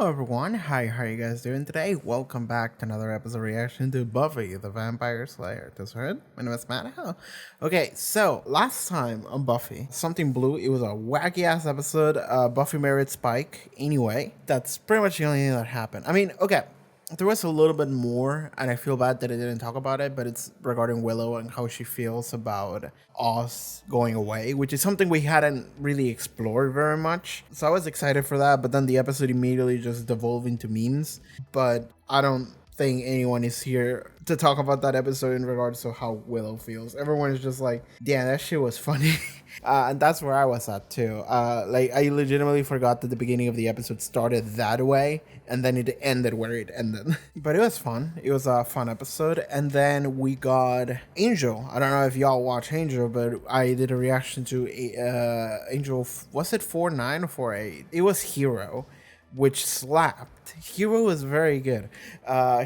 Hello everyone, hi, how are you guys doing today? Welcome back to another episode reaction to Buffy the Vampire Slayer. That's right, my name is Matt. Hello. Okay, so last time on Buffy, something blue, it was a wacky ass episode. Buffy married Spike. Anyway, that's pretty much the only thing that happened. I mean, okay, there was a little bit more, and I feel bad that I didn't talk about it, but it's regarding Willow and how she feels about Oz going away, which is something we hadn't really explored very much. So I was excited for that, but then the episode immediately just devolved into memes. But I don't think anyone is here to talk about that episode in regards to how Willow feels. Everyone is just like, damn, that shit was funny. And that's where I was at too. Like, I legitimately forgot that the beginning of the episode started that way and then it ended where it ended. But it was fun. It was a fun episode. And then we got Angel. I don't know if y'all watch Angel, but I did a reaction to Angel. Was it 4-9 or 4-8? It was Hero, which slapped. Hero was very good.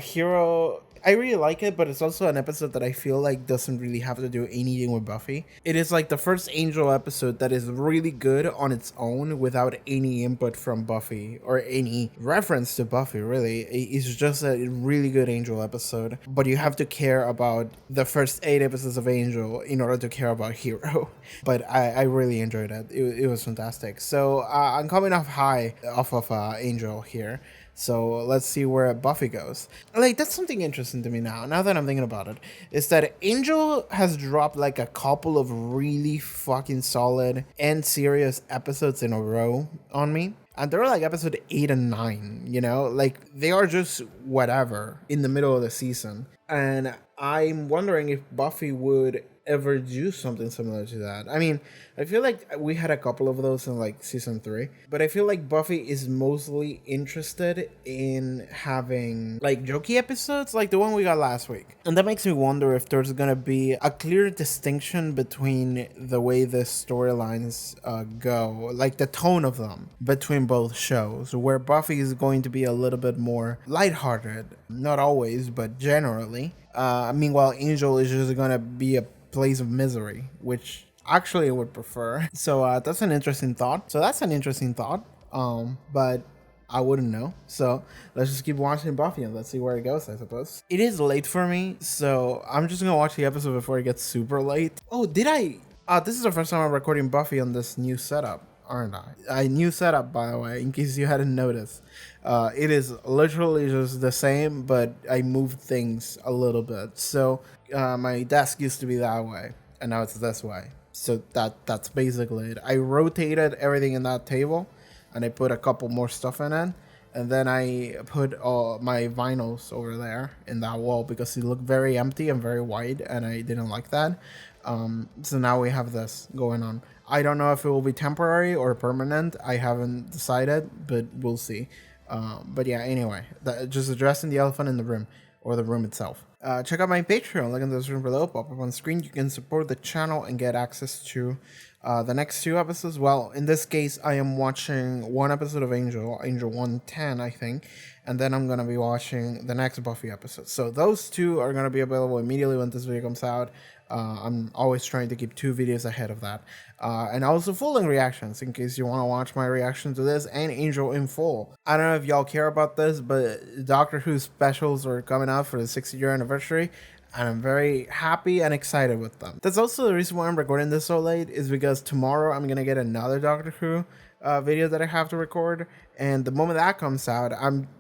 Hero, I really like it, but it's also an episode that I feel like doesn't really have to do anything with Buffy. It is like the first Angel episode that is really good on its own without any input from Buffy or any reference to Buffy, really. It's just a really good Angel episode, but you have to care about the first 8 episodes of Angel in order to care about Hero. But I really enjoyed it. It was fantastic. So I'm coming off of Angel here. So let's see where Buffy goes. Like, that's something interesting to me now that I'm thinking about it, is that Angel has dropped like a couple of really fucking solid and serious episodes in a row on me. And they're like episode 8 and 9, you know? Like, they are just whatever in the middle of the season. And I'm wondering if Buffy would ever do something similar to that. I mean, I feel like we had a couple of those in like season 3, but I feel like Buffy is mostly interested in having like jokey episodes like the one we got last week. And that makes me wonder if there's gonna be a clear distinction between the way the storylines go, like the tone of them between both shows, where Buffy is going to be a little bit more lighthearted, not always, but generally. Meanwhile, Angel is just gonna be a place of misery, which actually I would prefer. So that's an interesting thought. But I wouldn't know. So let's just keep watching Buffy and let's see where it goes, I suppose. It is late for me, so I'm just gonna watch the episode before it gets super late. Oh, did I? This is the first time I'm recording Buffy on this new setup, aren't I? A new setup, by the way, in case you hadn't noticed. It is literally just the same, but I moved things a little bit. So my desk used to be that way, and now it's this way. So that's basically it. I rotated everything in that table, and I put a couple more stuff in it, and then I put all my vinyls over there in that wall because it looked very empty and very wide, and I didn't like that. So now we have this going on. I don't know if it will be temporary or permanent. I haven't decided, but we'll see. But yeah, anyway, just addressing the elephant in the room, or the room itself. Check out my Patreon, link in the description below, pop up on screen. You can support the channel and get access to the next 2 episodes. Well, in this case, I am watching 1 episode of Angel 110, I think, and then I'm going to be watching the next Buffy episode. So those 2 are going to be available immediately when this video comes out. I'm always trying to keep 2 videos ahead of that. And also full-length reactions, in case you want to watch my reaction to this and Angel in full. I don't know if y'all care about this, but Doctor Who specials are coming out for the 60th anniversary, and I'm very happy and excited with them. That's also the reason why I'm recording this so late, is because tomorrow I'm gonna get another Doctor Who video that I have to record, and the moment that comes out,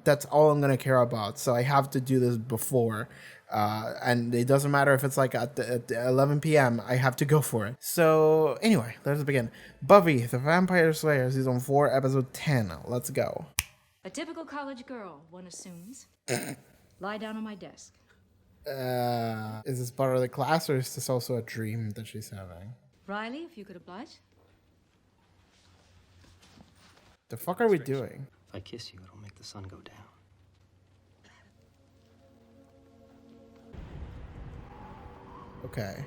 that's all I'm gonna care about. So I have to do this before. And it doesn't matter if it's like at 11 p.m. I have to go for it. So anyway, let's begin. Buffy the Vampire Slayer, season 4, episode 10. Let's go. A typical college girl, one assumes. Lie down on my desk. Is this part of the class, or is this also a dream that she's having? Riley, if you could oblige. The fuck are we doing? If I kiss you, it'll make the sun go down. Okay.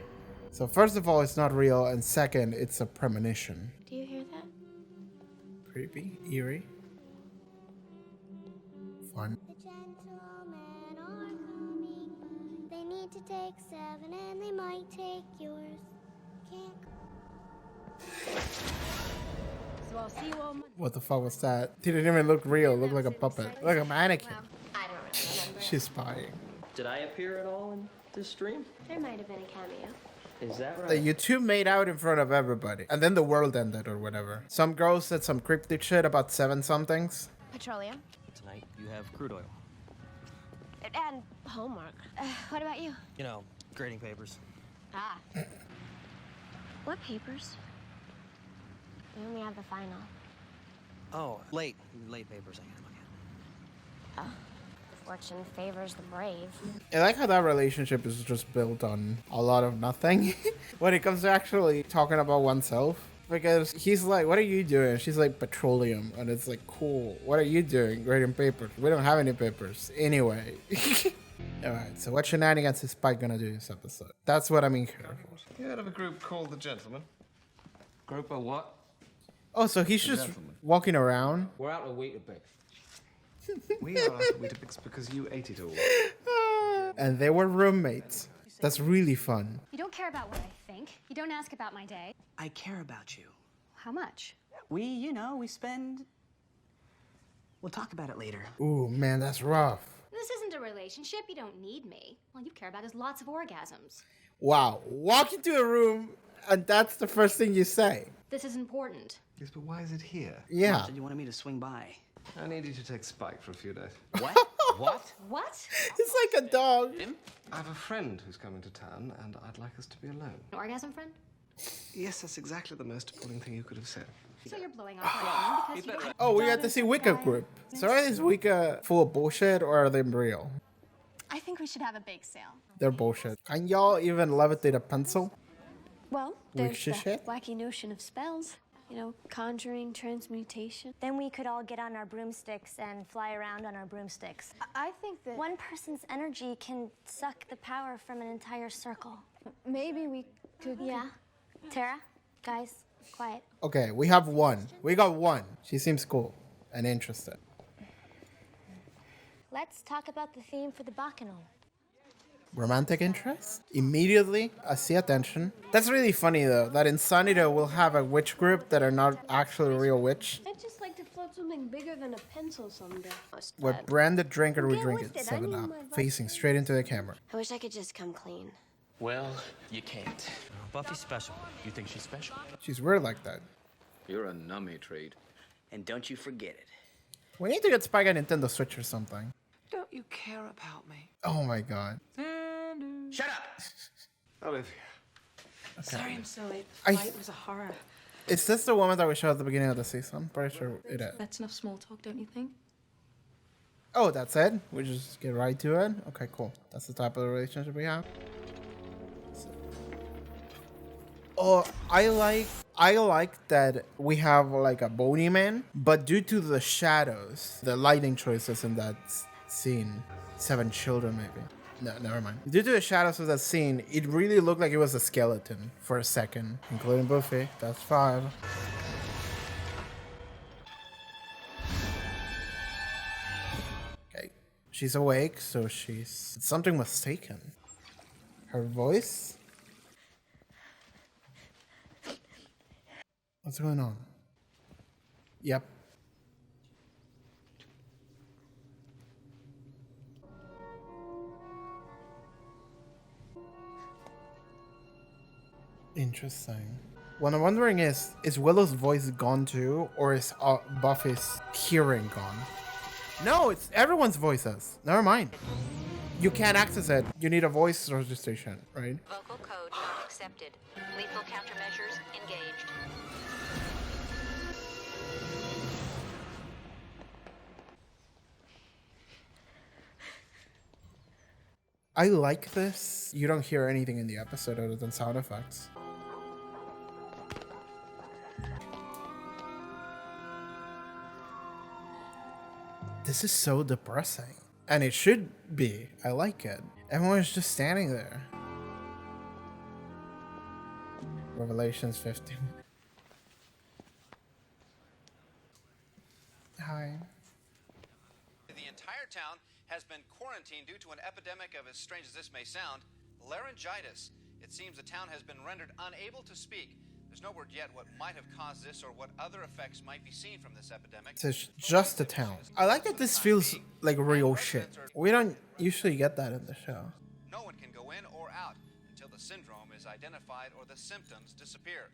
So first of all, it's not real, and second, it's a premonition. Do you hear that? Creepy, eerie, fun. The gentlemen are coming. They need to take 7 and they might take yours. Can't. So I'll see you all Monday. What the fuck was that? He didn't even look real. Looked like a puppet. Like a mannequin. I don't really remember. She's spying. Did I appear at all in this stream? There might have been a cameo. Is that right? The you two made out in front of everybody. And then the world ended or whatever. Some girl said some cryptic shit about 7-somethings. Petroleum. Tonight you have crude oil. And homework. What about you? You know, grading papers. Ah. What papers? We only have the final. Oh, late papers I can look at. Fortune favors the brave. I like how that relationship is just built on a lot of nothing when it comes to actually talking about oneself. Because he's like, what are you doing? She's like, petroleum. And it's like, cool. What are you doing? Grading papers. We don't have any papers. Anyway. Alright, so what shenanigans is Spike gonna do this episode? That's what I'm in here for. You heard of a group called the Gentlemen? Group of what? Oh, so he's just Gentlemen. walking around? We're out of Weetabix. We are at Weetabix because you ate it all. And they were roommates. That's really fun. You don't care about what I think. You don't ask about my day. I care about you. How much? We spend... We'll talk about it later. Ooh, man, that's rough. This isn't a relationship. You don't need me. All you care about is lots of orgasms. Wow, walk into a room and that's the first thing you say. This is important. Yes, but why is it here? Yeah. Said you wanted me to swing by. I need you to take Spike for a few days. What? What? What? It's like a dog. I have a friend who's coming to town, and I'd like us to be alone. An orgasm friend? Yes, that's exactly the most appalling thing you could have said. So you're blowing off right now because you... Oh, we got to see Wicca group. So are these Wicca full of bullshit or are they real? I think we should have a bake sale. They're bullshit. Can y'all even levitate a pencil? Well, Witch there's the shit? wacky notion of spells. You know, conjuring, transmutation. Then we could all get on our broomsticks and fly around on our broomsticks. I think that One person's energy can suck the power from an entire circle. maybe we could... Yeah. Tara, guys, quiet. Okay, we have one. We got one. She seems cool and interested. Let's talk about the theme for the Bacchanal. Romantic interest? Immediately, I see attention. That's really funny though, that in Sunnydale we'll have a witch group that are not actually a real witch. I'd just like to float something bigger than a pencil someday. What branded drink or we Get drink with it? it, I 7 need Up. my vodka. Facing straight into the camera. I wish I could just come clean. Well, you can't. Buffy's special. You think she's special? She's weird like that. You're a nummy treat. And don't you forget it. We need to get Spike a Nintendo Switch or something. Don't you care about me? Oh my god. Shut up! Olivia. Sorry I'm so late. I- The flight was a horror. Is this the woman that we showed at the beginning of the season? Pretty sure it is. That's enough small talk, don't you think? Oh, that's it? We just get right to it? Okay, cool. That's the type of relationship we have. Oh, I like that we have like a bony man, but due to the shadows, the lighting choices in that scene, 7 children maybe. No, never mind. Due to the shadows of that scene, it really looked like it was a skeleton for a second, including Buffy. That's 5. Okay, she's awake, so she's something mistaken. Her voice. What's going on? Yep. Interesting. What I'm wondering is Willow's voice gone too, or is Buffy's hearing gone? No, it's everyone's voices. Never mind. You can't access it. You need a voice registration, right? Vocal code not accepted. Lethal countermeasures engaged. I like this. You don't hear anything in the episode other than sound effects. This is so depressing. And it should be. I like it. Everyone's just standing there. Revelations 15. Hi. The entire town has been quarantined due to an epidemic of, as strange as this may sound, laryngitis. It seems the town has been rendered unable to speak. The There's no word yet what might have caused this or what other effects might be seen from this epidemic. It's just a town. I like that this feels like real shit. We don't usually get that in the show. No one can go in or out until the syndrome is identified or the symptoms disappear.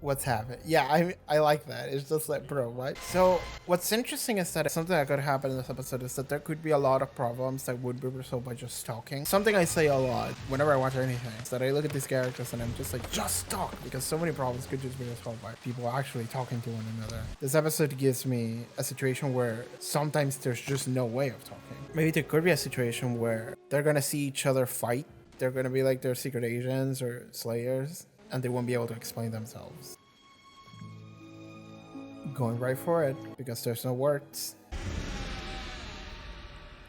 What's happening? Yeah, I like that. It's just like, bro, what? So what's interesting is that something that could happen in this episode is that there could be a lot of problems that would be resolved by just talking. Something I say a lot whenever I watch anything is that I look at these characters and I'm just like, just talk, because so many problems could just be resolved by people actually talking to one another. This episode gives me a situation where sometimes there's just no way of talking. Maybe there could be a situation where they're gonna see each other fight. They're gonna be like their secret agents or slayers, and they won't be able to explain themselves. Going right for it, because there's no words.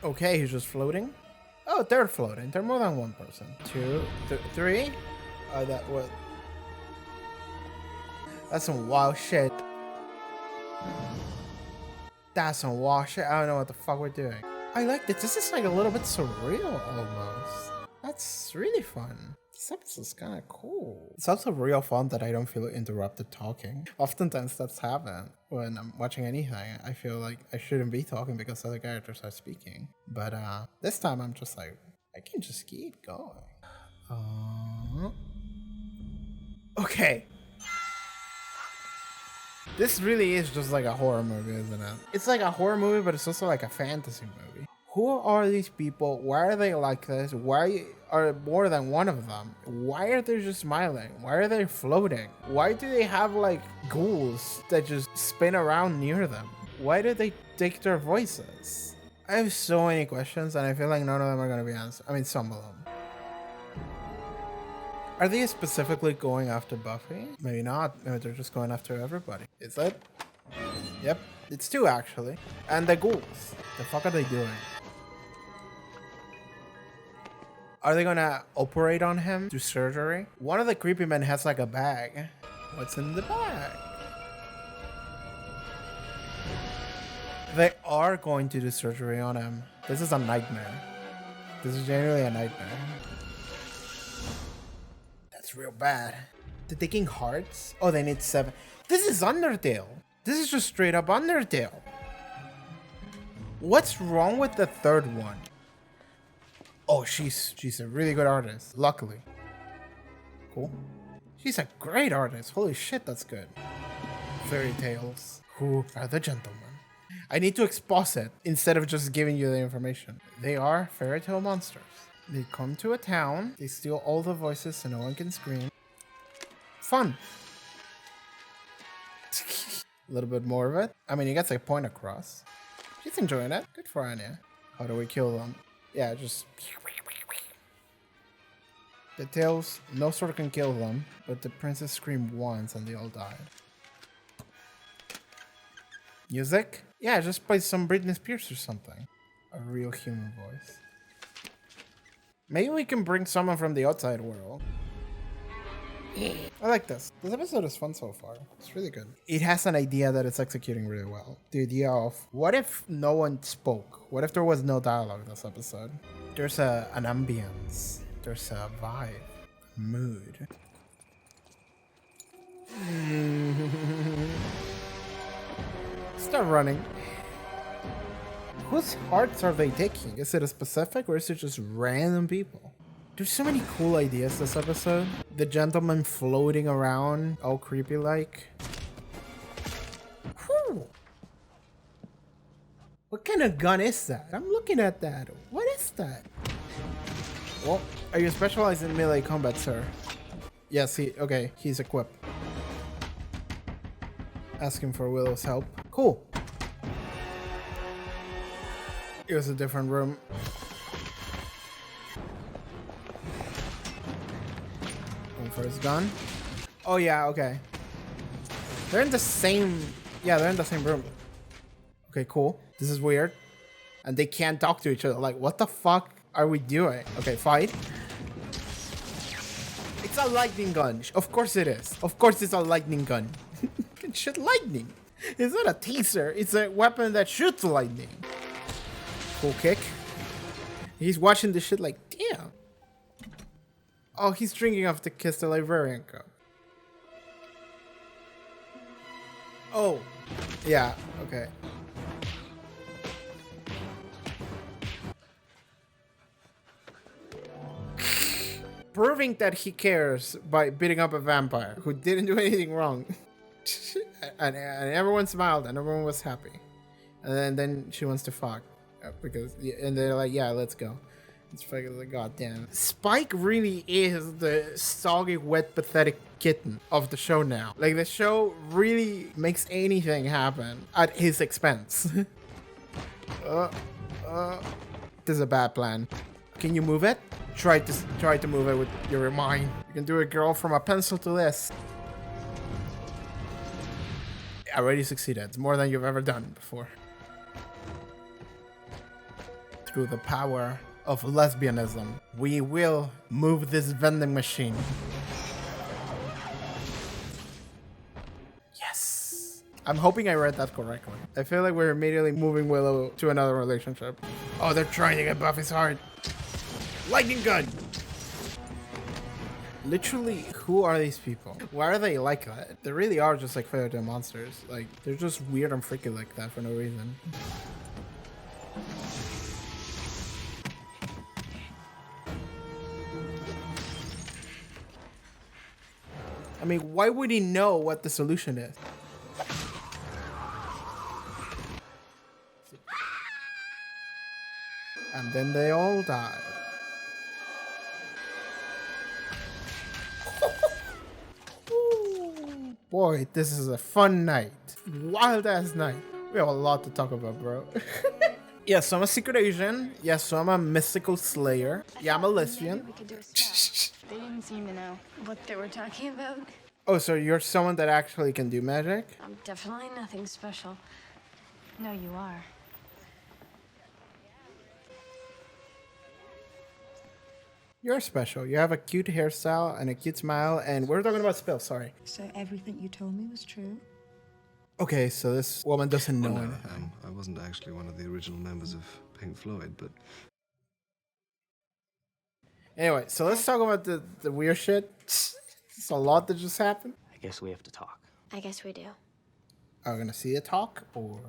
Okay, he's just floating. Oh, they're floating. They're more than one person. Two, three? That was... That's some wild shit. That's some wild shit. I don't know what the fuck we're doing. I like this. This is like a little bit surreal almost. That's really fun. This episode's kind of cool. It's also real fun that I don't feel interrupted talking. Oftentimes that's happened when I'm watching anything. I feel like I shouldn't be talking because other characters are speaking. But this time I'm just like, I can just keep going. Okay. This really is just like a horror movie, isn't it? It's like a horror movie, but it's also like a fantasy movie. Who are these people? Why are they like this? Why are more than one of them? Why are they just smiling? Why are they floating? Why do they have like ghouls that just spin around near them? Why do they take their voices? I have so many questions and I feel like none of them are going to be answered. I mean, some of them. Are they specifically going after Buffy? Maybe not. Maybe they're just going after everybody. Is it? Yep. It's two actually. And the ghouls. The fuck are they doing? Are they gonna operate on him? Do surgery? One of the creepy men has like a bag. What's in the bag? They are going to do surgery on him. This is a nightmare. This is genuinely a nightmare. That's real bad. They're taking hearts? Oh, they need 7. This is Undertale. This is just straight up Undertale. What's wrong with the third one? Oh, she's a really good artist, luckily. Cool. She's a great artist. Holy shit, that's good. Fairy tales. Who are the gentlemen? I need to exposit instead of just giving you the information. They are fairy tale monsters. They come to a town. They steal all the voices so no one can scream. Fun. A little bit more of it. I mean, he gets a point across. She's enjoying it. Good for Anya. How do we kill them? Yeah, just... The tails, no sword can kill them, but the princess screamed once and they all died. Music? Yeah, just play some Britney Spears or something. A real human voice. Maybe we can bring someone from the outside world. I like this. This episode is fun so far. It's really good. It has an idea that it's executing really well. The idea of, what if no one spoke? What if there was no dialogue this episode? There's an ambience. There's a vibe. Mood. Start running. Whose hearts are they taking? Is it a specific or is it just random people? There's so many cool ideas this episode. The gentleman floating around, all creepy like. Whew. What kind of gun is that? I'm looking at that. What is that? Well, are you specialized in melee combat, sir? Yes, okay, he's equipped. Asking for Willow's help. Cool. It was a different room. For his gun. Oh yeah, okay. They're in the same... Yeah, they're in the same room. Okay, cool. This is weird. And they can't talk to each other. Like, what the fuck are we doing? Okay, fight. It's a lightning gun. Of course it is. Of course it's a lightning gun. It can shoot lightning. It's not a taser. It's a weapon that shoots lightning. Cool kick. He's watching this shit like, damn. Oh, he's drinking off the Kiss the Librarian cup. Oh, yeah, okay. Proving that he cares by beating up a vampire who didn't do anything wrong. and everyone smiled and everyone was happy. And then she wants to fuck. And they're like, yeah, let's go. It's fucking like, goddamn. Spike really is the soggy, wet, pathetic kitten of the show now. Like, the show really makes anything happen at his expense. This is a bad plan. Can you move it? Try to move it with your mind. You can do it, girl, from a pencil to this. I already succeeded. It's more than you've ever done before. Through the power of lesbianism, we will move this vending machine. Yes. I'm hoping I read that correctly. I feel like we're immediately moving Willow to another relationship. Oh, they're trying to get Buffy's heart. Lightning gun! Literally, who are these people? Why are they like that? They really are just like fairy tale monsters. Like, they're just weird and freaky like that for no reason. I mean, why would he know what the solution is? And then they all died. Boy, this is a fun night. Wild ass night. We have a lot to talk about, bro. Yes, so I'm a secret agent. Yes, so I'm a mystical slayer. Yeah, I'm a lesbian. We could do a spell. They didn't seem to know what they were talking about. Oh, so you're someone that actually can do magic? I'm definitely nothing special. No, you are. You're special. You have a cute hairstyle and a cute smile, and we're talking about spells, sorry. So everything you told me was true? Okay, so this woman doesn't know anything. I wasn't actually one of the original members of Pink Floyd, but... Anyway, so let's talk about the weird shit. It's a lot that just happened. I guess we have to talk. I guess we do. Are we gonna see a talk, or...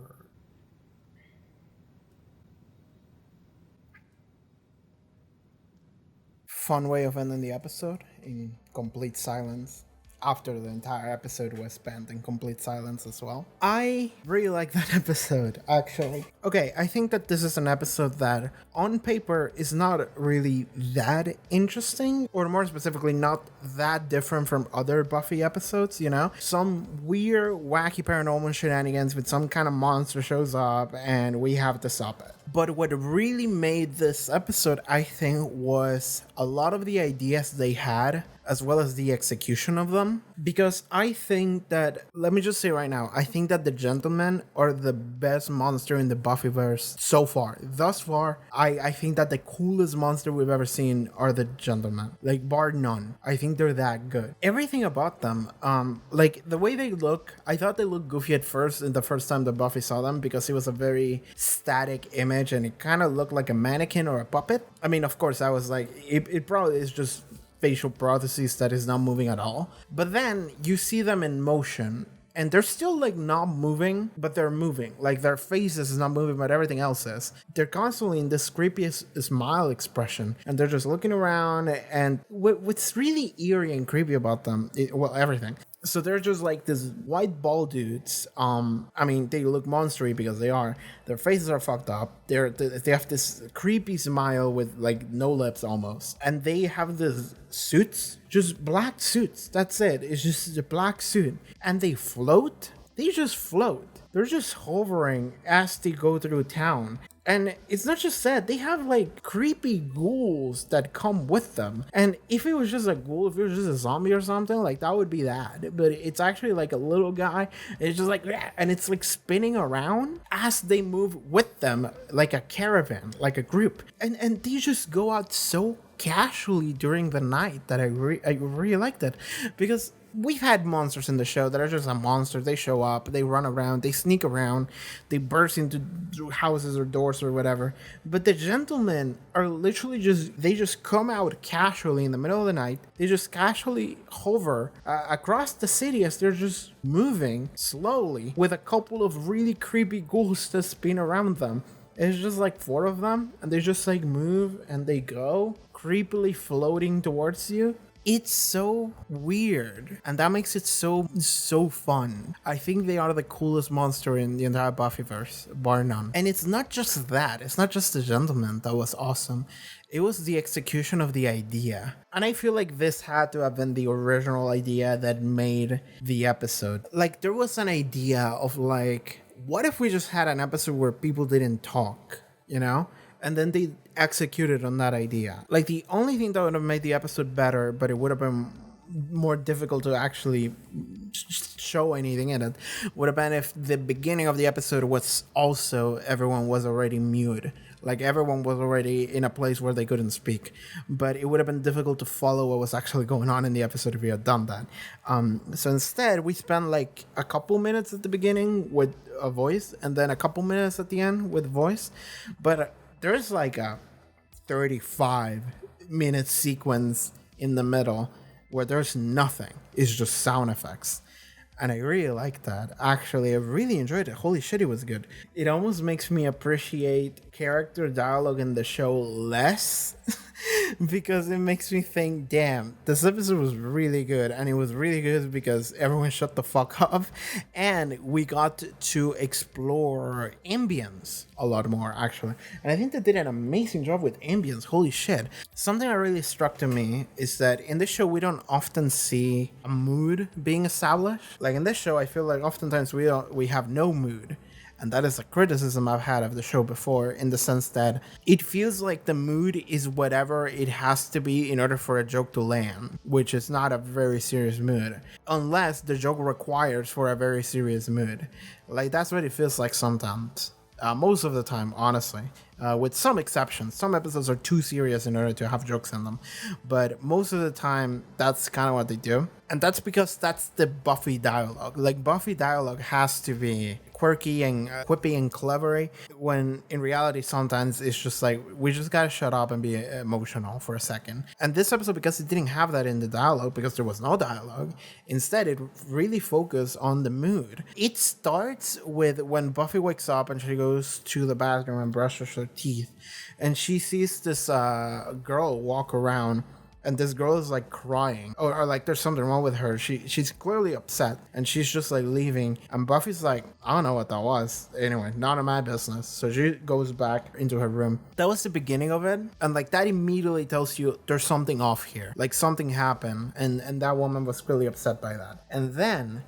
Fun way of ending the episode in complete silence after the entire episode was spent in complete silence as well. I really like that episode, actually. Okay, I think that this is an episode that on paper is not really that interesting, or more specifically not that different from other Buffy episodes, you know? Some weird, wacky paranormal shenanigans with some kind of monster shows up and we have to stop it. But what really made this episode, I think, was a lot of the ideas they had, as well as the execution of them. Because I think that, let me just say right now, I think that the Gentlemen are the best monster in the Buffyverse so far. Thus far, I think that the coolest monster we've ever seen are the Gentlemen. Like, bar none. I think they're that good. Everything about them, like, the way they look, I thought they looked goofy at first, in the first time that Buffy saw them, because it was a very static image and it kind of looked like a mannequin or a puppet. I mean, of course, I was like, it probably is just facial prostheses that is not moving at all. But then you see them in motion and they're still like not moving, but they're moving. Like their faces is not moving, but everything else is. They're constantly in this creepy smile expression and they're just looking around, and what's really eerie and creepy about them, everything. So they're just like these white bald dudes. I mean, they look monstery because they are. Their faces are fucked up. They have this creepy smile with like no lips almost, and they have this suits, just black suits. That's it. It's just a black suit, and they float. They just float. They're just hovering as they go through town. And it's not just that, they have like creepy ghouls that come with them. And if it was just a ghoul, if it was just a zombie or something, like that would be that. But it's actually like a little guy. It's just like, and it's like spinning around as they move with them, like a caravan, like a group. And they just go out so casually during the night that I really liked it. Because we've had monsters in the show that are just a monster. They show up, they run around, they sneak around, they burst into houses or doors or whatever. But the gentlemen are literally they just come out casually in the middle of the night. They just casually hover across the city as they're just moving slowly with a couple of really creepy ghouls that spin around them. It's just like 4 of them, and they just like move and they go, creepily floating towards you. It's so weird, and that makes it so fun. I think they are the coolest monster in the entire Buffyverse, bar none. And it's not just that. It's not just the gentleman that was awesome. It was the execution of the idea. And I feel like this had to have been the original idea that made the episode. Like, there was an idea of like, what if we just had an episode where people didn't talk, you know? And then they executed on that idea. Like, the only thing that would have made the episode better, but it would have been more difficult to actually show anything in it, would have been if the beginning of the episode was also everyone was already mute. Like, everyone was already in a place where they couldn't speak. But it would have been difficult to follow what was actually going on in the episode if we had done that. So instead, we spent like a couple minutes at the beginning with a voice, and then a couple minutes at the end with voice. But there's like a 35-minute sequence in the middle where there's nothing. It's just sound effects. And I really like that. Actually, I really enjoyed it. Holy shit, it was good. It almost makes me appreciate character dialogue in the show less because it makes me think, damn, this episode was really good. And it was really good because everyone shut the fuck up. And we got to explore ambience a lot more, actually. And I think they did an amazing job with ambience. Holy shit. Something that really struck to me is that in this show, we don't often see a mood being established. Like in this show, I feel like oftentimes we have no mood. And that is a criticism I've had of the show before, in the sense that it feels like the mood is whatever it has to be in order for a joke to land, which is not a very serious mood, unless the joke requires for a very serious mood. Like, that's what it feels like sometimes. Most of the time, honestly. With some exceptions. Some episodes are too serious in order to have jokes in them. But most of the time, that's kind of what they do. And that's because that's the Buffy dialogue. Like, Buffy dialogue has to be quirky and quippy and clever, when in reality sometimes it's just like, we just gotta shut up and be emotional for a second. And this episode, because it didn't have that in the dialogue, because there was no dialogue, instead it really focused on the mood. It starts with when Buffy wakes up and she goes to the bathroom and brushes her teeth, and she sees this girl walk around, and this girl is like crying, or like there's something wrong with her. She's clearly upset, and she's just like leaving, and Buffy's like, I don't know what that was. Anyway, none of my business. So she goes back into her room. That was the beginning of it, and like that immediately tells you there's something off here. Like, something happened, and that woman was clearly upset by that. And then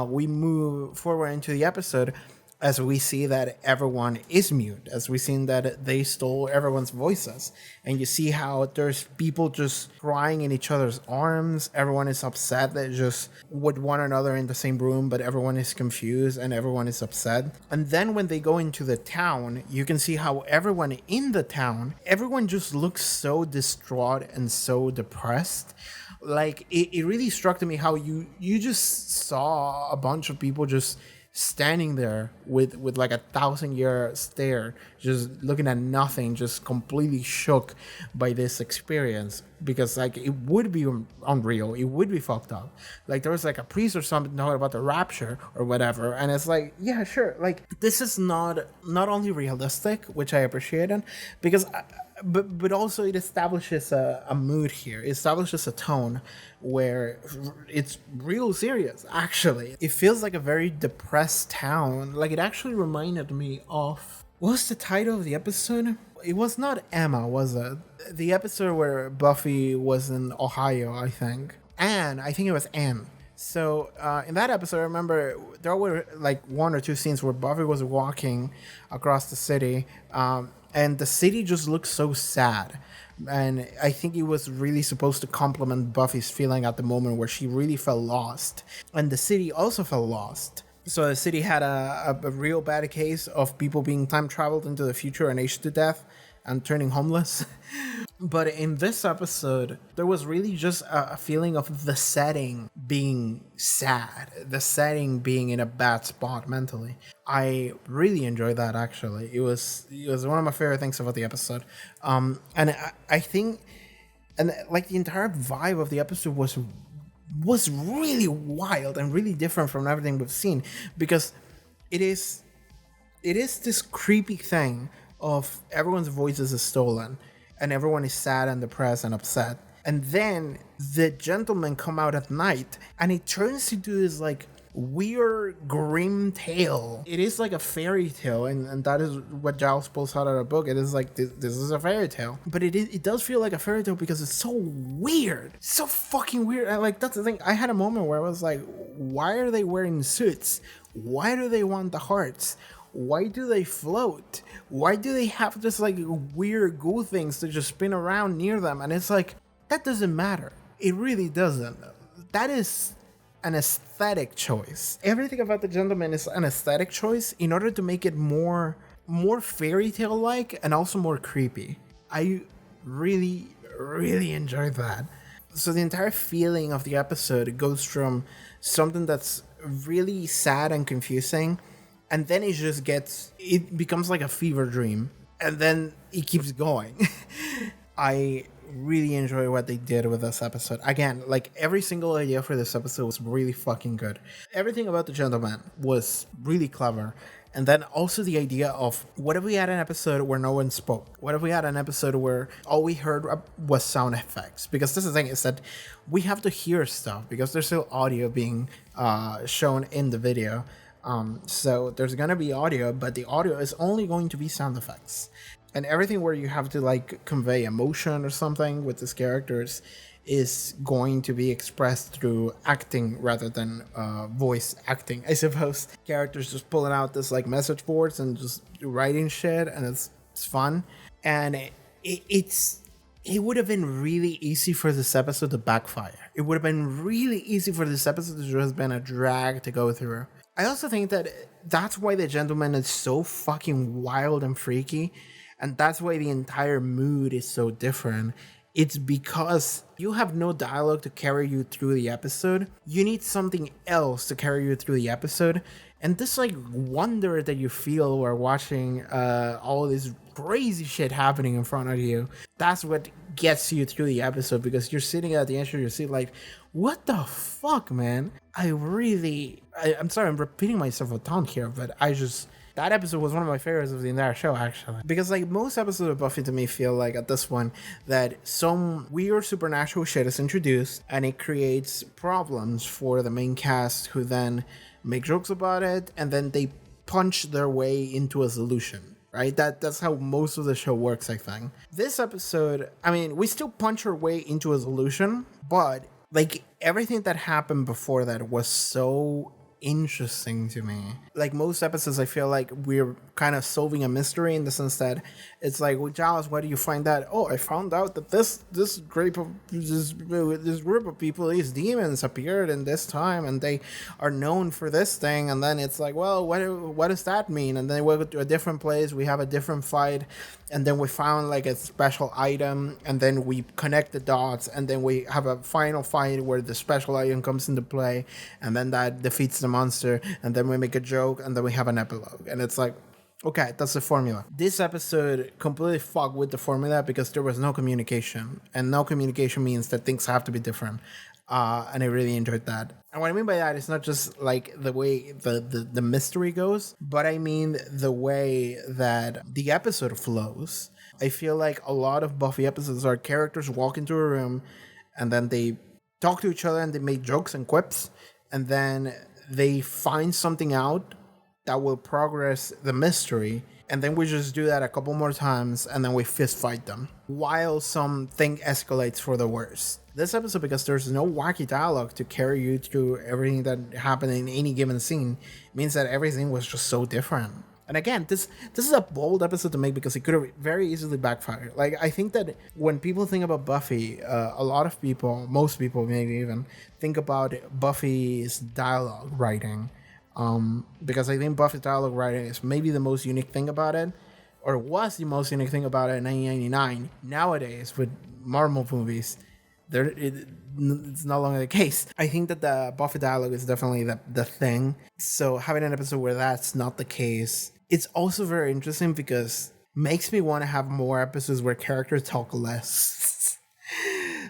we move forward into the episode, as we see that everyone is mute, as we see that they stole everyone's voices. And you see how there's people just crying in each other's arms. Everyone is upset, that just with one another in the same room, but everyone is confused and everyone is upset. And then when they go into the town, you can see how everyone in the town, everyone just looks so distraught and so depressed. Like, it really struck to me how you just saw a bunch of people just standing there with like 1,000-year stare, just looking at nothing, just completely shook by this experience, because like it would be unreal, it would be fucked up. Like, there was like a priest or something talking about the rapture or whatever, and it's like, yeah, sure, like this is not only realistic, which I appreciated, because but also it establishes a mood here. It establishes a tone where it's real serious, actually. It feels like a very depressed town. Like, it actually reminded me of... What was the title of the episode? It was not Emma, was it? The episode where Buffy was in Ohio, I think. Anne. I think it was Anne. So in that episode, I remember there were like 1 or 2 scenes where Buffy was walking across the city, and the city just looked so sad. And I think it was really supposed to complement Buffy's feeling at the moment, where she really felt lost. And the city also felt lost. So the city had a real bad case of people being time traveled into the future and aged to death and turning homeless. But in this episode, there was really just a feeling of the setting being sad, the setting being in a bad spot mentally. I really enjoyed that, actually. It was one of my favorite things about the episode. And I think, and like the entire vibe of the episode was really wild and really different from everything we've seen, because it is this creepy thing of everyone's voices is stolen and everyone is sad and depressed and upset, and then the gentlemen come out at night and it turns into this like weird grim tale. It is like a fairy tale, and that is what Giles pulls out of the book. It is like this is a fairy tale, but it does feel like a fairy tale because it's so weird, so fucking weird. And like, that's the thing, I had a moment where I was like, why are they wearing suits? Why do they want the hearts? Why do they float? Why do they have just like weird goo things to just spin around near them? And it's like, that doesn't matter. It really doesn't. That is an aesthetic choice. Everything about the gentleman is an aesthetic choice in order to make it more fairy tale like and also more creepy. I really enjoyed that. So the entire feeling of the episode goes from something that's really sad and confusing, and then it becomes like a fever dream, and then it keeps going. I really enjoy what they did with this episode. Again, like, every single idea for this episode was really fucking good. Everything about the gentleman was really clever. And then also the idea of, what if we had an episode where no one spoke? What if we had an episode where all we heard was sound effects? Because this is the thing, is that we have to hear stuff because there's still audio being shown in the video. So there's gonna be audio, but the audio is only going to be sound effects. And everything where you have to like convey emotion or something with these characters is going to be expressed through acting rather than voice acting, I suppose. Characters just pulling out this like message boards and just writing shit, and it's fun. And it would have been really easy for this episode to backfire. It would have been really easy for this episode to just been a drag to go through. I also think that that's why the gentleman is so fucking wild and freaky, and that's why the entire mood is so different. It's because you have no dialogue to carry you through the episode. You need something else to carry you through the episode. And this like wonder that you feel while watching all this crazy shit happening in front of you, that's what gets you through the episode, because you're sitting at the edge of your seat like, what the fuck, man? I'm sorry, I'm repeating myself a ton here, but that episode was one of my favorites of the entire show, actually. Because like most episodes of Buffy to me feel like at this one that some weird supernatural shit is introduced and it creates problems for the main cast, who then make jokes about it and then they punch their way into a solution, right? That's how most of the show works, I think. This episode, I mean, we still punch our way into a solution, but like everything that happened before that was so interesting to me. Like most episodes, I feel like we're kind of solving a mystery, in the sense that it's like, well, Giles, why do you find that? Oh, I found out that this group of people, these demons appeared in this time and they are known for this thing. And then it's like, well, what does that mean? And then we go to a different place, we have a different fight, and then we found like a special item, and then we connect the dots, and then we have a final fight where the special item comes into play, and then that defeats the monster, and then we make a joke, and then we have an epilogue. And it's like, okay, that's the formula. This episode completely fucked with the formula because there was no communication, and no communication means that things have to be different. And I really enjoyed that. And what I mean by that is not just like the way the mystery goes, but I mean the way that the episode flows. I feel like a lot of Buffy episodes are characters walk into a room and then they talk to each other and they make jokes and quips, and then they find something out that will progress the mystery, and then we just do that a couple more times and then we fist fight them while something escalates for the worse. This episode, because there's no wacky dialogue to carry you through everything that happened in any given scene, means that everything was just so different. And again, this is a bold episode to make because it could have very easily backfired. Like, I think that when people think about Buffy, a lot of people, most people maybe even, think about Buffy's dialogue writing. Because I think Buffy's dialogue writing is maybe the most unique thing about it. or was the most unique thing about it in 1999. Nowadays, with Marvel movies, it's no longer the case. I think that the Buffy dialogue is definitely the thing. So having an episode where that's not the case, it's also very interesting because makes me want to have more episodes where characters talk less.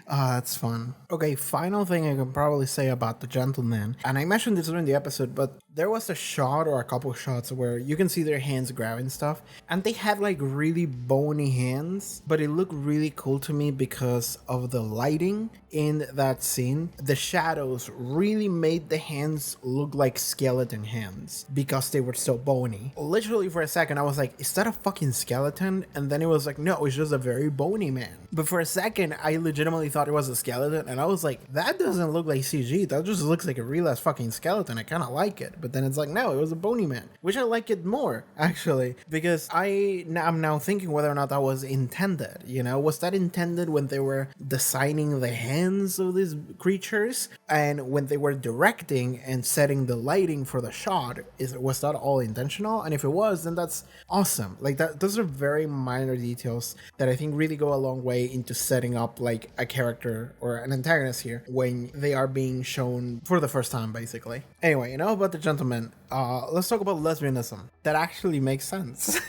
That's fun. Okay, final thing I can probably say about the gentleman, and I mentioned this during the episode, but there was a shot or a couple shots where you can see their hands grabbing stuff, and they had like really bony hands, but it looked really cool to me because of the lighting in that scene. The shadows really made the hands look like skeleton hands because they were so bony. Literally for a second I was like, is that a fucking skeleton? And then it was like, no, it's just a very bony man. But for a second I legitimately thought it was a skeleton, and I was like, that doesn't look like CG, that just looks like a real ass fucking skeleton. I kind of like it. But then it's like, no, it was a bony man, which I like it more actually, because I'm now thinking whether or not that was intended. You know, was that intended when they were designing the hands of these creatures, and when they were directing and setting the lighting for the shot, was that all intentional? And if it was, then that's awesome. Like that, those are very minor details that I think really go a long way into setting up like a character or an antagonist here when they are being shown for the first time, basically. Anyway, enough about the gentleman. Let's talk about lesbianism. That actually makes sense.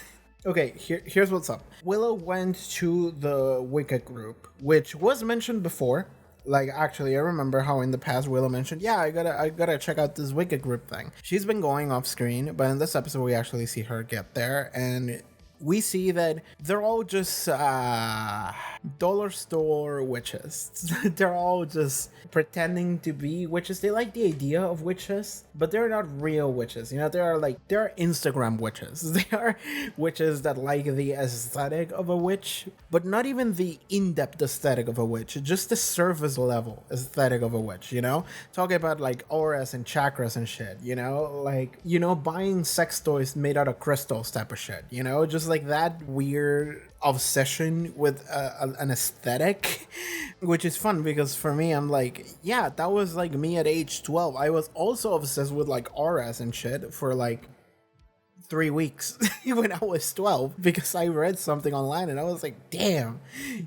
Okay, here's what's up. Willow went to the Wicca group, which was mentioned before. Like, actually, I remember how in the past Willow mentioned, yeah, I gotta check out this Wicca group thing. She's been going off screen, but in this episode we actually see her get there, and we see that they're all just dollar store witches. They're all just pretending to be witches. They like the idea of witches, but they're not real witches. You know, they're Instagram witches. They are witches that like the aesthetic of a witch, but not even the in-depth aesthetic of a witch, just the surface level aesthetic of a witch, you know? Talking about like auras and chakras and shit, you know? Like, you know, buying sex toys made out of crystals type of shit, you know? Just like that weird obsession with an aesthetic, which is fun because for me, I'm like, yeah, that was like me at age 12. I was also obsessed with like auras and shit for like 3 weeks when I was 12 because I read something online and I was like, damn,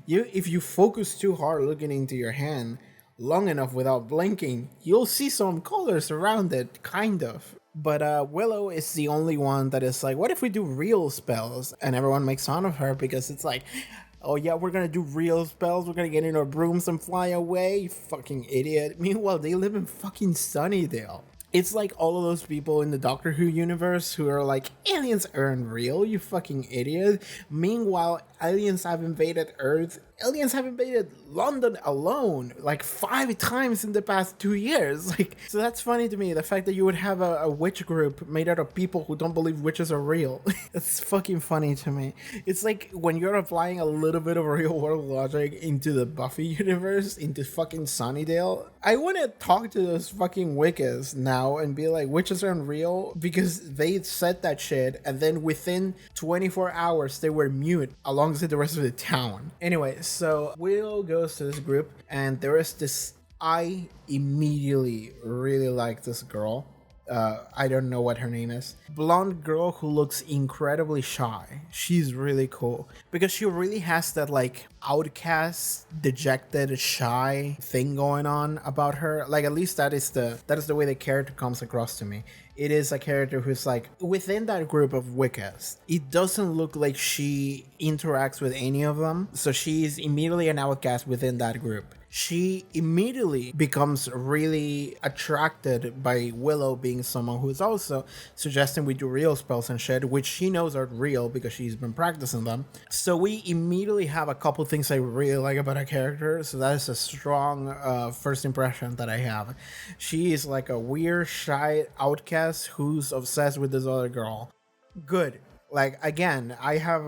if you focus too hard looking into your hand long enough without blinking, you'll see some colors around it, kind of. But Willow is the only one that is like, what if we do real spells? And everyone makes fun of her because it's like, oh yeah, we're gonna do real spells, we're gonna get in our brooms and fly away, you fucking idiot. Meanwhile, they live in fucking Sunnydale. It's like all of those people in the Doctor Who universe who are like, aliens aren't real, you fucking idiot. Meanwhile, aliens have invaded Earth. Aliens have invaded London alone, like 5 times in the past 2 years. Like, so that's funny to me, the fact that you would have a witch group made out of people who don't believe witches are real. That's fucking funny to me. It's like when you're applying a little bit of real world logic into the Buffy universe, into fucking Sunnydale. I want to talk to those fucking Wiccas now and be like, witches aren't real, because they said that shit and then within 24 hours they were mute alongside the rest of the town. Anyway, so Will goes to this group and there is this, I immediately really like this girl. I don't know what her name is. Blonde girl who looks incredibly shy. She's really cool because she really has that like outcast, dejected, shy thing going on about her. Like, at least that is the way the character comes across to me. It is a character who's like within that group of Wiccas. It doesn't look like she interacts with any of them, so she's immediately an outcast within that group. She immediately becomes really attracted by Willow being someone who is also suggesting we do real spells and shit, which she knows are real because she's been practicing them. So we immediately have a couple things I really like about her character. So that is a strong first impression that I have. She is like a weird, shy outcast who's obsessed with this other girl. Good. Like, again, I have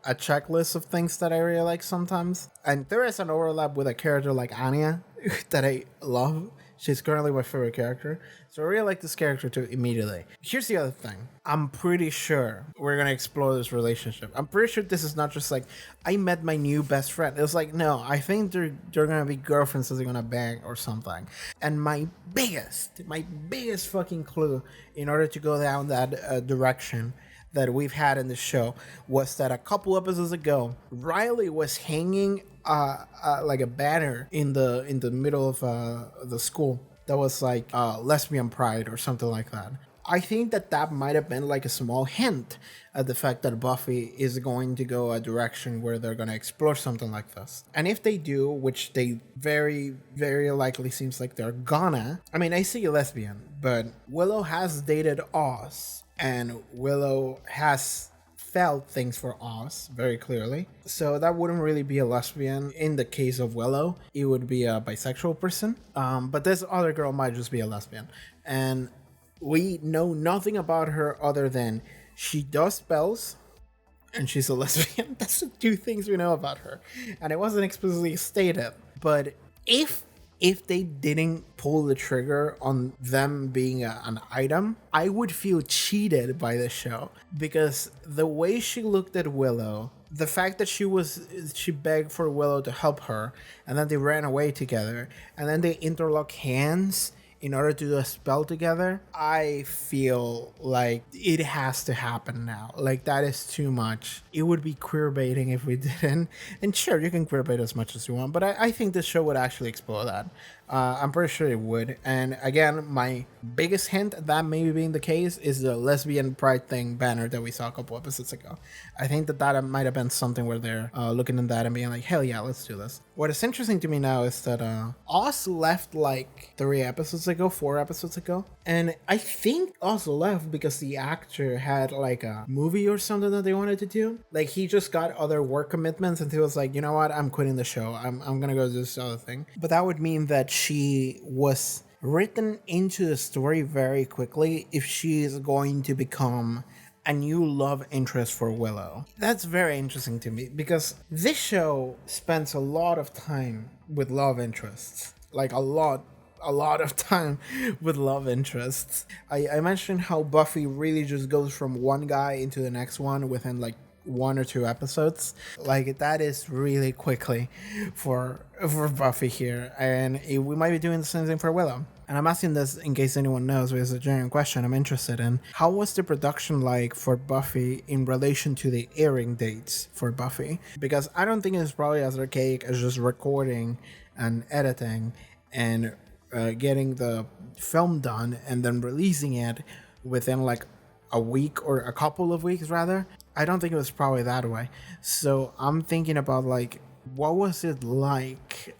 a checklist of things that I really like sometimes. And there is an overlap with a character like Anya that I love. She's currently my favorite character. So I really like this character too immediately. Here's the other thing. I'm pretty sure we're going to explore this relationship. I'm pretty sure this is not just like, I met my new best friend. It was like, no, I think they're going to be girlfriends that they're going to bang or something. And my biggest fucking clue in order to go down that direction that we've had in the show was that a couple episodes ago, Riley was hanging like a banner in the middle of the school that was like lesbian pride or something like that. I think that might have been like a small hint at the fact that Buffy is going to go a direction where they're going to explore something like this. And if they do, which they very, very likely seems like they're gonna, I mean, I see a lesbian, but Willow has dated Oz, and Willow has felt things for Oz very clearly. So that wouldn't really be a lesbian. In the case of Willow, it would be a bisexual person. But this other girl might just be a lesbian. And we know nothing about her other than she does spells and she's a lesbian. That's the two things we know about her. And it wasn't explicitly stated. But if they didn't pull the trigger on them being an item, I would feel cheated by the show. Because the way she looked at Willow, the fact that she begged for Willow to help her, and then they ran away together, and then they interlock hands in order to do a spell together, I feel like it has to happen now. Like, that is too much. It would be queer baiting if we didn't. And sure, you can queer bait as much as you want, but I think this show would actually explore that. I'm pretty sure it would. And again, my biggest hint at that maybe being the case is the lesbian pride thing banner that we saw a couple episodes ago. I think that might have been something where they're looking at that and being like, hell yeah, let's do this. What is interesting to me now is that Oz left like 4 episodes ago. And I think Oz left because the actor had like a movie or something that they wanted to do. Like, he just got other work commitments and he was like, you know what, I'm quitting the show. I'm gonna go do this other thing. But that would mean that she was written into the story very quickly if she is going to become a new love interest for Willow. That's very interesting to me because this show spends a lot of time with love interests. Like a lot of time with love interests. I mentioned how Buffy really just goes from one guy into the next one within like 1 or 2 episodes. Like, that is really quickly for Buffy here, and we might be doing the same thing for Willow. And I'm asking this in case anyone knows, because it's a genuine question I'm interested in. How was the production like for Buffy in relation to the airing dates for Buffy? Because I don't think it's probably as archaic as just recording and editing and getting the film done and then releasing it within like a week or a couple of weeks rather. I don't think it was probably that way. So I'm thinking about like, what was it like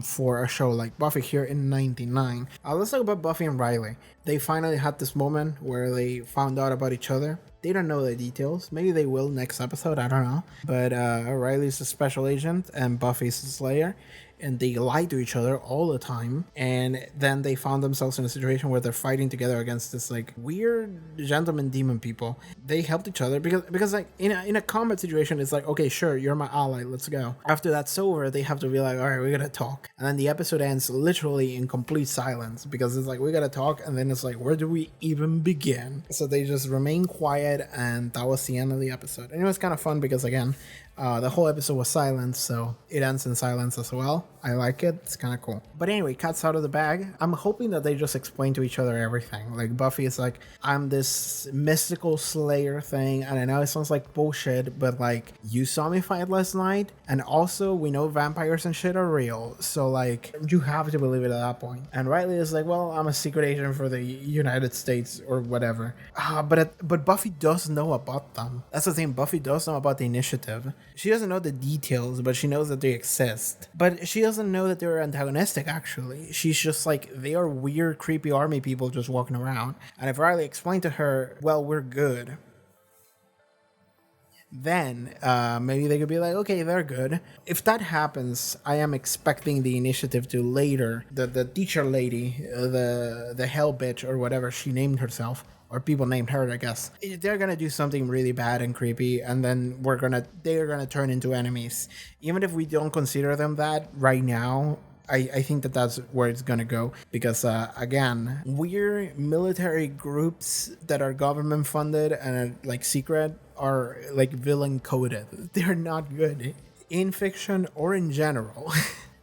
for a show like Buffy here in 99? Let's talk about Buffy and Riley. They finally had this moment where they found out about each other. They don't know the details. Maybe they will next episode, I don't know. But Riley's a special agent and Buffy's a Slayer. And they lie to each other all the time. And then they found themselves in a situation where they're fighting together against this like weird gentleman demon people. They helped each other because like in a combat situation, it's like, okay, sure, you're my ally, let's go. After that's over, they have to be like, all right, we gotta talk. And then the episode ends literally in complete silence because it's like, we gotta talk. And then it's like, where do we even begin? So they just remain quiet, and that was the end of the episode. And it was kind of fun because again, the whole episode was silent, so it ends in silence as well. I like it. It's kind of cool. But anyway, cat's out of the bag. I'm hoping that they just explain to each other everything. Like, Buffy is like, I'm this mystical slayer thing, and I know it sounds like bullshit, but like, you saw me fight last night, and also we know vampires and shit are real, so like, you have to believe it at that point. And Riley is like, well, I'm a secret agent for the United States or whatever. But Buffy does know about them. That's the thing. Buffy does know about the initiative. She doesn't know the details, but she knows that they exist. But she doesn't know that they're antagonistic, actually. She's just like, they are weird, creepy army people just walking around. And if Riley explained to her, well, we're good, then maybe they could be like, okay, they're good. If that happens, I am expecting the initiative to later, the teacher lady, the hell bitch or whatever she named herself, or people named her, I guess, they're gonna do something really bad and creepy, and then they're gonna turn into enemies. Even if we don't consider them that right now, I think that's where it's gonna go, because again, weird military groups that are government funded and are like secret are like villain coded. They're not good in fiction or in general.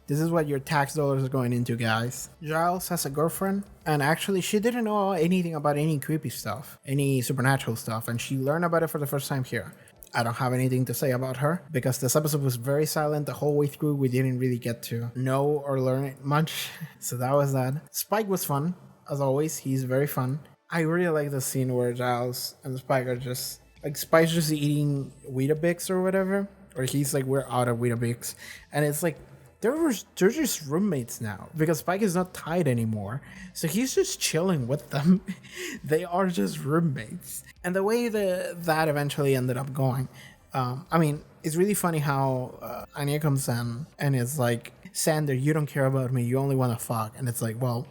This is what your tax dollars are going into, guys. Giles has a girlfriend, and actually she didn't know anything about any creepy stuff, any supernatural stuff, and she learned about it for the first time here. I don't have anything to say about her because this episode was very silent the whole way through. We didn't really get to know or learn much. So that was that. Spike was fun, as always. He's very fun. I really like the scene where Giles and Spike are just, like, Spike's just eating Weetabix or whatever. Or he's like, we're out of Weetabix. And it's like, they're just roommates now because Spike is not tied anymore. So he's just chilling with them. They are just roommates. And the way that eventually ended up going, I mean, it's really funny how Anya comes in and it's like, Sander, you don't care about me. You only want to fuck. And it's like, well,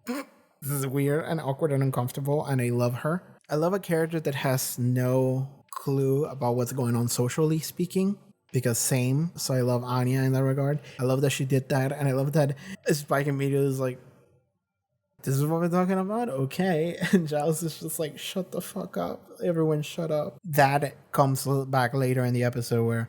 this is weird and awkward and uncomfortable. And I love her. I love a character that has no clue about what's going on socially speaking. Because same, so I love Anya in that regard. I love that she did that, and I love that Spike immediately is like, this is what we're talking about? Okay. And Giles is just like, shut the fuck up. Everyone shut up. That comes back later in the episode where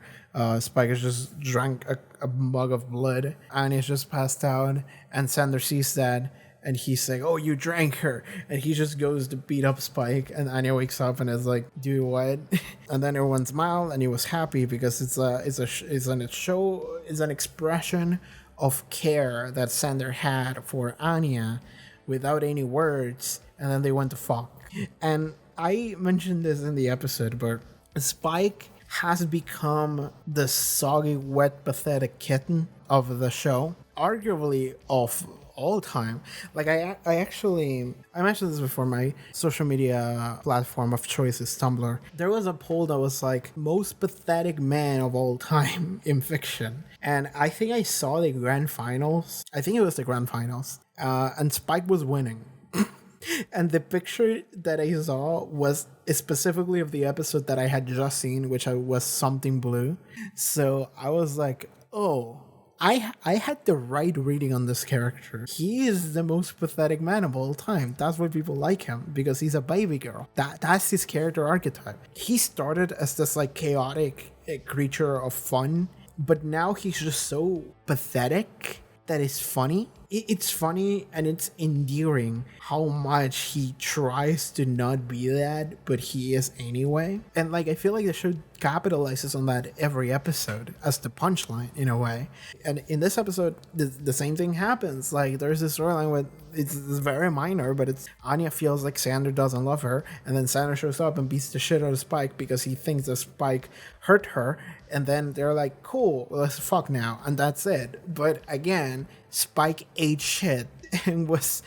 Spike has just drank a mug of blood. Anya's just passed out, and Sander sees that. And he's like, oh, you drank her. And he just goes to beat up Spike. And Anya wakes up and is like, do what? And then everyone smiled and he was happy because it's an expression of care that Sander had for Anya without any words. And then they went to fuck. And I mentioned this in the episode, but Spike has become the soggy, wet, pathetic kitten of the show. Arguably of all time. Like I mentioned this before, my social media platform of choice is Tumblr. There was a poll that was like most pathetic man of all time in fiction, and I think I saw the grand finals. I think it was the grand finals, and Spike was winning. And the picture that I saw was specifically of the episode that I had just seen, which was Something Blue. So I was like, oh, I had the right reading on this character. He is the most pathetic man of all time. That's why people like him, because he's a baby girl. That's his character archetype. He started as this like chaotic creature of fun, but now he's just so pathetic that it's funny. It's funny and it's endearing how much he tries to not be that, but he is anyway. And like, I feel like the show capitalizes on that every episode as the punchline in a way. And in this episode, the same thing happens. Like, there's this storyline where it's very minor, but it's Anya feels like Sander doesn't love her, and then Sander shows up and beats the shit out of Spike because he thinks that Spike hurt her, and then they're like, cool, let's fuck now, and that's it. But again, Spike ate shit and was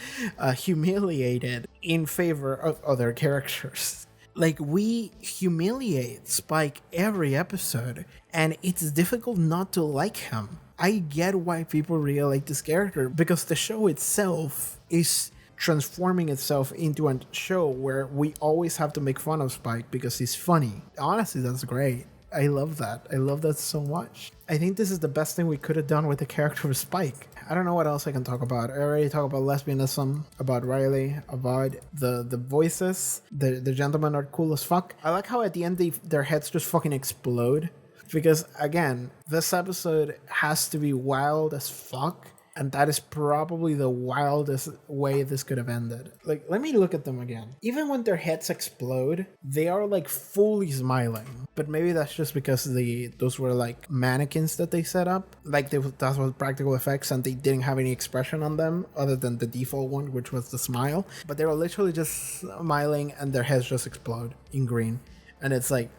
humiliated in favor of other characters. Like, we humiliate Spike every episode, and it's difficult not to like him. I get why people really like this character, because the show itself is transforming itself into a show where we always have to make fun of Spike because he's funny. Honestly, that's great. I love that. I love that so much. I think this is the best thing we could have done with the character of Spike. I don't know what else I can talk about. I already talked about lesbianism, about Riley, about the voices. The gentlemen are cool as fuck. I like how at the end their heads just fucking explode. Because again, this episode has to be wild as fuck. And that is probably the wildest way this could have ended. Like, let me look at them again. Even when their heads explode, they are like fully smiling. But maybe that's just because those were like mannequins that they set up. Like, that was practical effects and they didn't have any expression on them other than the default one, which was the smile. But they were literally just smiling and their heads just explode in green. And it's like,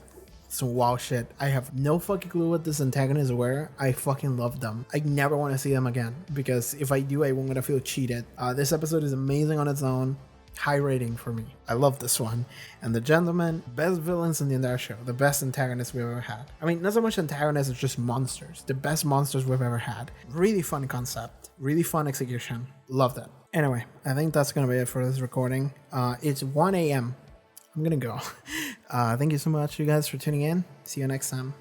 some wow shit. I have no fucking clue what this antagonists were. I fucking love them. I never want to see them again, because if I do, I'm gonna feel cheated. This episode is amazing on its own. High rating for me. I love this one. And the gentlemen, best villains in the entire show. The best antagonists we've ever had. I mean, not so much antagonists, it's just monsters. The best monsters we've ever had. Really fun concept. Really fun execution. Love that. Anyway, I think that's gonna be it for this recording. It's 1 a.m. I'm gonna go. Thank you so much, you guys, for tuning in. See you next time.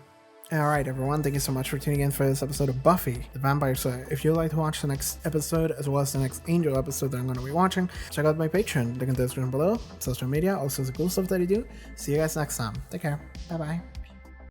Alright, everyone, thank you so much for tuning in for this episode of Buffy the Vampire Slayer. If you'd like to watch the next episode, as well as the next Angel episode that I'm going to be watching, check out my Patreon, link in the description below, social media, all sorts of cool stuff that I do. See you guys next time. Take care. Bye-bye.